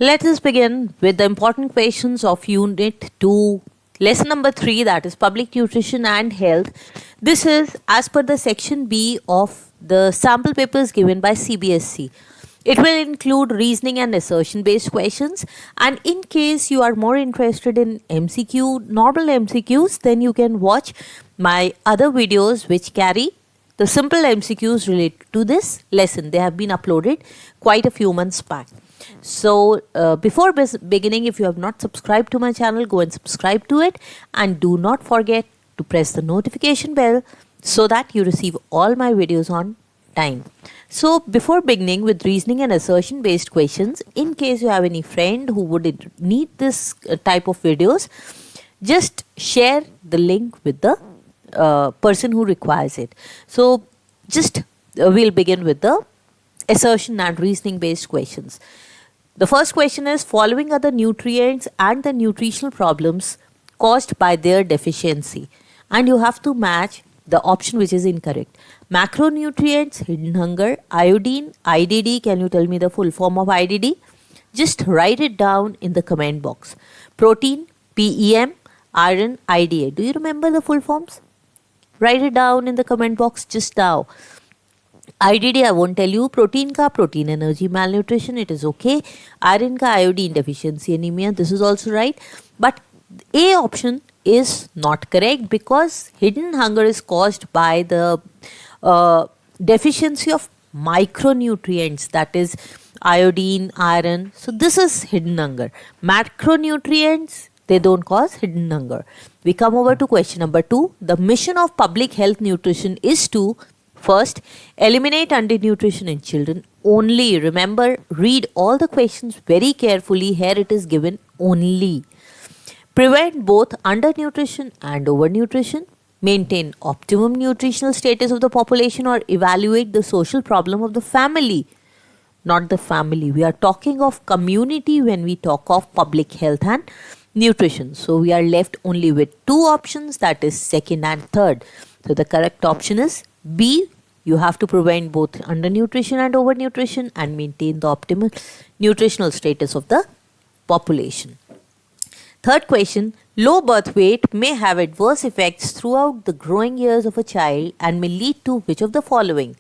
Let us begin with the important questions of Unit 2, Lesson number 3, that is Public Nutrition and Health. This is as per the Section B of the sample papers given by CBSE. It will include reasoning and assertion based questions, and in case you are more interested in normal MCQs, then you can watch my other videos which carry the simple MCQs related to this lesson. They have been uploaded quite a few months back. So before beginning, if you have not subscribed to my channel, go and subscribe to it, and do not forget to press the notification bell so that you receive all my videos on time. So before beginning with reasoning and assertion based questions, in case you have any friend who would need this type of videos, just share the link with the person who requires it. So just we'll begin with the assertion and reasoning based questions. The first question is, following are the nutrients and the nutritional problems caused by their deficiency, and you have to match the option which is incorrect. Macronutrients, hidden hunger, iodine, IDD. Can you tell me the full form of IDD? Just write it down in the comment box. Protein, PEM, iron, IDA. Do you remember the full forms? Write it down in the comment box just now. IDD I won't tell you. Protein ka protein energy malnutrition, it is okay. Iron ka iodine deficiency anemia, this is also right. But A option is not correct because hidden hunger is caused by the deficiency of micronutrients, that is iodine, iron. So this is hidden hunger. Macronutrients, they don't cause hidden hunger. We come over to question number 2. The mission of public health nutrition is to, first, eliminate undernutrition in children. Only, remember, read all the questions very carefully. Here it is given only. Prevent both undernutrition and overnutrition. Maintain optimum nutritional status of the population, or evaluate the social problem of the family. Not the family. We are talking of community when we talk of public health and nutrition. So we are left only with two options, that is second and third. So the correct option is B. You have to prevent both undernutrition and overnutrition and maintain the optimal nutritional status of the population. Third question, low birth weight may have adverse effects throughout the growing years of a child and may lead to which of the following?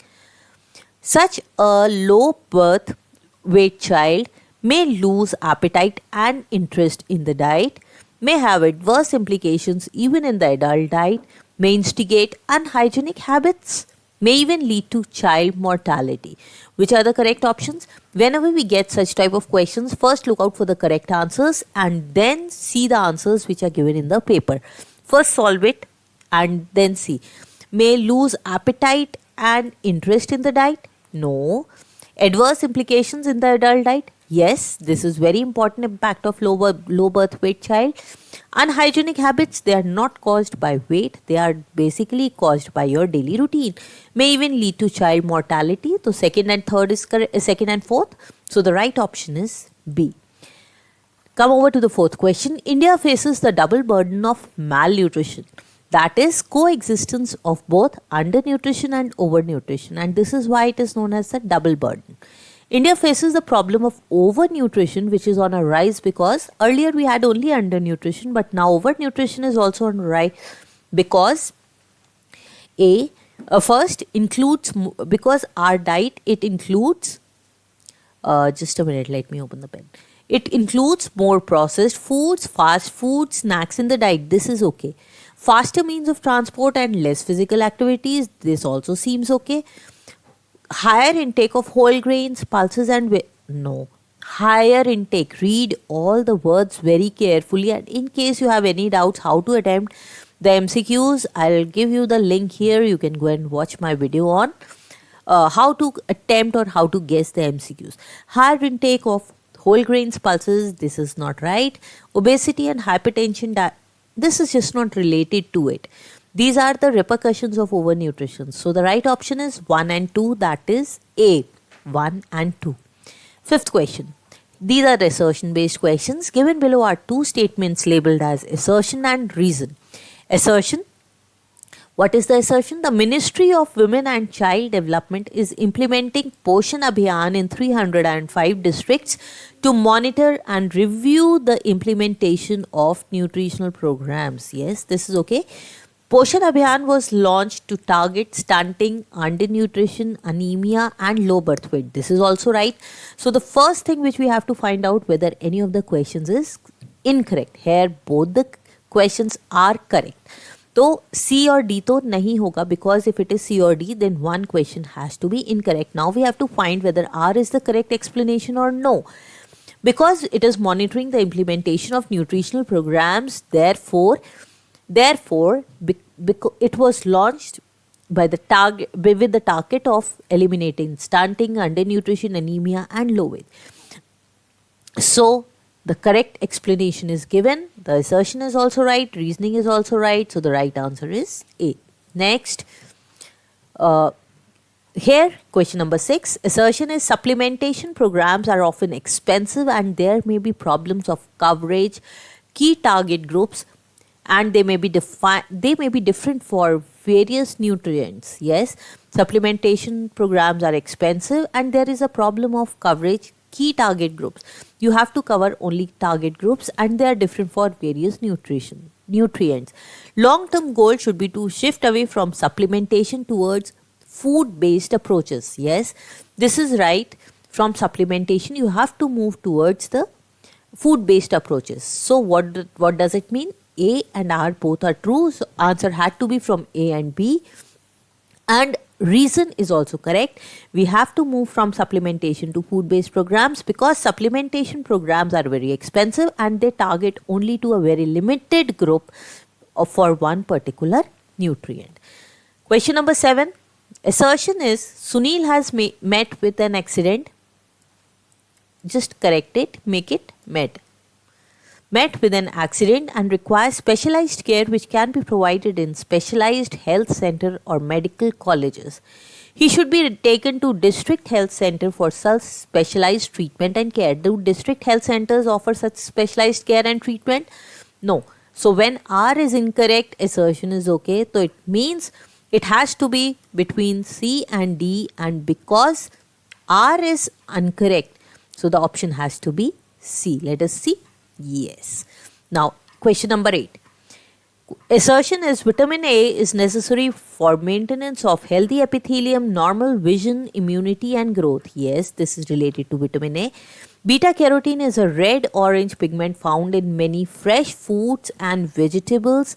Such a low birth weight child may lose appetite and interest in the diet, may have adverse implications even in the adult diet, may instigate unhygienic habits, may even lead to child mortality. Which are the correct options? Whenever we get such type of questions, first look out for the correct answers and then see the answers which are given in the paper. First solve it and then see. May lose appetite and interest in the diet? No. Adverse implications in the adult diet? Yes, this is very important impact of low birth weight child. Unhygienic habits, they are not caused by weight, they are basically caused by your daily routine. May even lead to child mortality. So second and fourth. So the right option is B. Come over to the fourth question. India faces the double burden of malnutrition. That is coexistence of both undernutrition and overnutrition, and this is why it is known as the double burden. India faces the problem of overnutrition, which is on a rise because earlier we had only undernutrition, but now overnutrition is also on a rise because first includes, because our diet, it includes, just a minute, let me open the pen. It includes more processed foods, fast food, snacks in the diet. This is okay. Faster means of transport and less physical activities. This also seems okay. Higher intake of whole grains, pulses and no. Higher intake. Read all the words very carefully, and in case you have any doubts how to attempt the MCQs, I'll give you the link here. You can go and watch my video on how to attempt or how to guess the MCQs. Higher intake of whole grains, pulses, this is not right. Obesity and hypertension, this is just not related to it. These are the repercussions of overnutrition. So the right option is 1 and 2, that is A, 1 and 2. Fifth question. These are assertion based questions. Given below are two statements labeled as assertion and reason. Assertion, What is the assertion? The Ministry of Women and Child Development is implementing Poshan Abhiyan in 305 districts to monitor and review the implementation of nutritional programs. Yes, this is okay. Poshan Abhiyan was launched to target stunting, undernutrition, anemia, and low birth weight. This is also right. So the first thing which we have to find out whether any of the questions is incorrect. Here both the questions are correct. तो C और D तो नहीं होगा, because if it is C or D then one question has to be incorrect. Now we have to find whether R is the correct explanation or no. Because it is monitoring the implementation of nutritional programs, therefore it was launched by the target, with the target of eliminating stunting, undernutrition, anemia, and low weight. So the correct explanation is given. The assertion is also right. Reasoning is also right. So the right answer is A. Next, here question number 6. Assertion is supplementation programs are often expensive and there may be problems of coverage, key target groups, and they may be different for various nutrients. Yes, supplementation programs are expensive and there is a problem of coverage, key target groups. You have to cover only target groups and they are different for various nutrients. Long-term goal should be to shift away from supplementation towards food-based approaches. Yes, this is right. From supplementation you have to move towards the food-based approaches. So what does it mean? A and R both are true. So answer had to be from A and B. And reason is also correct. We have to move from supplementation to food-based programs because supplementation programs are very expensive and they target only to a very limited group for one particular nutrient. Question number 7. Assertion is Sunil has met with an accident. Just correct it, make it met with an accident and requires specialized care which can be provided in specialized health center or medical colleges. He should be taken to district health center for such specialized treatment and care. Do district health centers offer such specialized care and treatment? No. So when R is incorrect, assertion is okay. So it means it has to be between C and D, and because R is incorrect, so the option has to be C. Let us see. Yes. Now, question number 8. Assertion is vitamin A is necessary for maintenance of healthy epithelium, normal vision, immunity, and growth. Yes, this is related to vitamin A. Beta carotene is a red-orange pigment found in many fresh foods and vegetables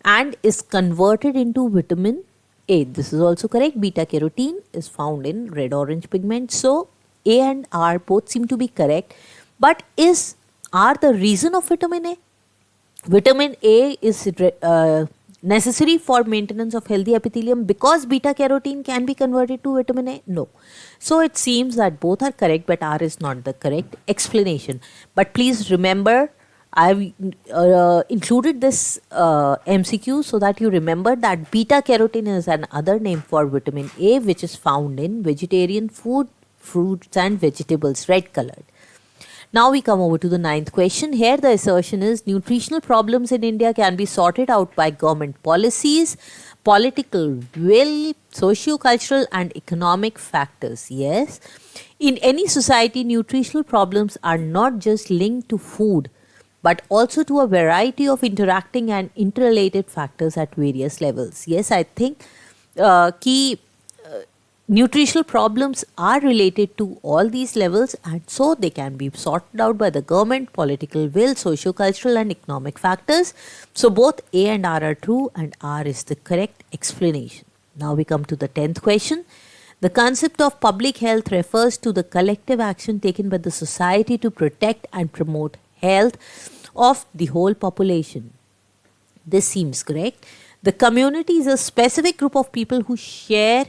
and is converted into vitamin A. This is also correct. Beta carotene is found in red-orange pigment. So, A and R both seem to be correct. But is R the reason of vitamin A? Vitamin A is necessary for maintenance of healthy epithelium because beta carotene can be converted to vitamin A? No. So it seems that both are correct, but R is not the correct explanation. But please remember, I've included this MCQ so that you remember that beta carotene is another name for vitamin A, which is found in vegetarian food, fruits and vegetables, red colored. Now we come over to the 9th question. Here the assertion is nutritional problems in India can be sorted out by government policies, political will, socio-cultural and economic factors. Yes, in any society, nutritional problems are not just linked to food, but also to a variety of interacting and interrelated factors at various levels. Yes, I think key nutritional problems are related to all these levels, and so they can be sorted out by the government, political will, socio-cultural and economic factors. So both A and R are true and R is the correct explanation. Now we come to the 10th question. The concept of public health refers to the collective action taken by the society to protect and promote health of the whole population. This seems correct. The community is a specific group of people who share,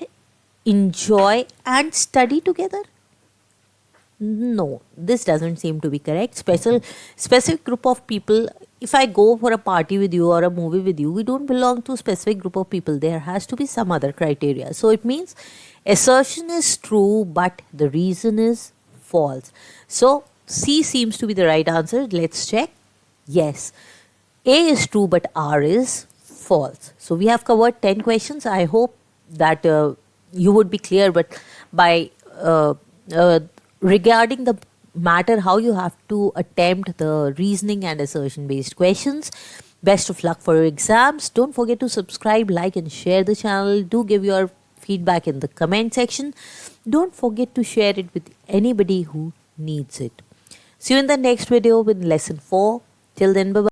enjoy and study together. No, this doesn't seem to be correct. Specific group of people. If I go for a party with you or a movie with you, we don't belong to a specific group of people. There has to be some other criteria. So it means assertion is true, but the reason is false. So C seems to be the right answer. Let's check. Yes, A is true, but R is false. So we have covered 10 questions. I hope that you would be clear, but by regarding the matter how you have to attempt the reasoning and assertion based questions. Best of luck for your exams. Don't forget to subscribe, like, and share the channel. Do give your feedback in the comment section. Don't forget to share it with anybody who needs it. See you in the next video with lesson 4. Till then, bye bye.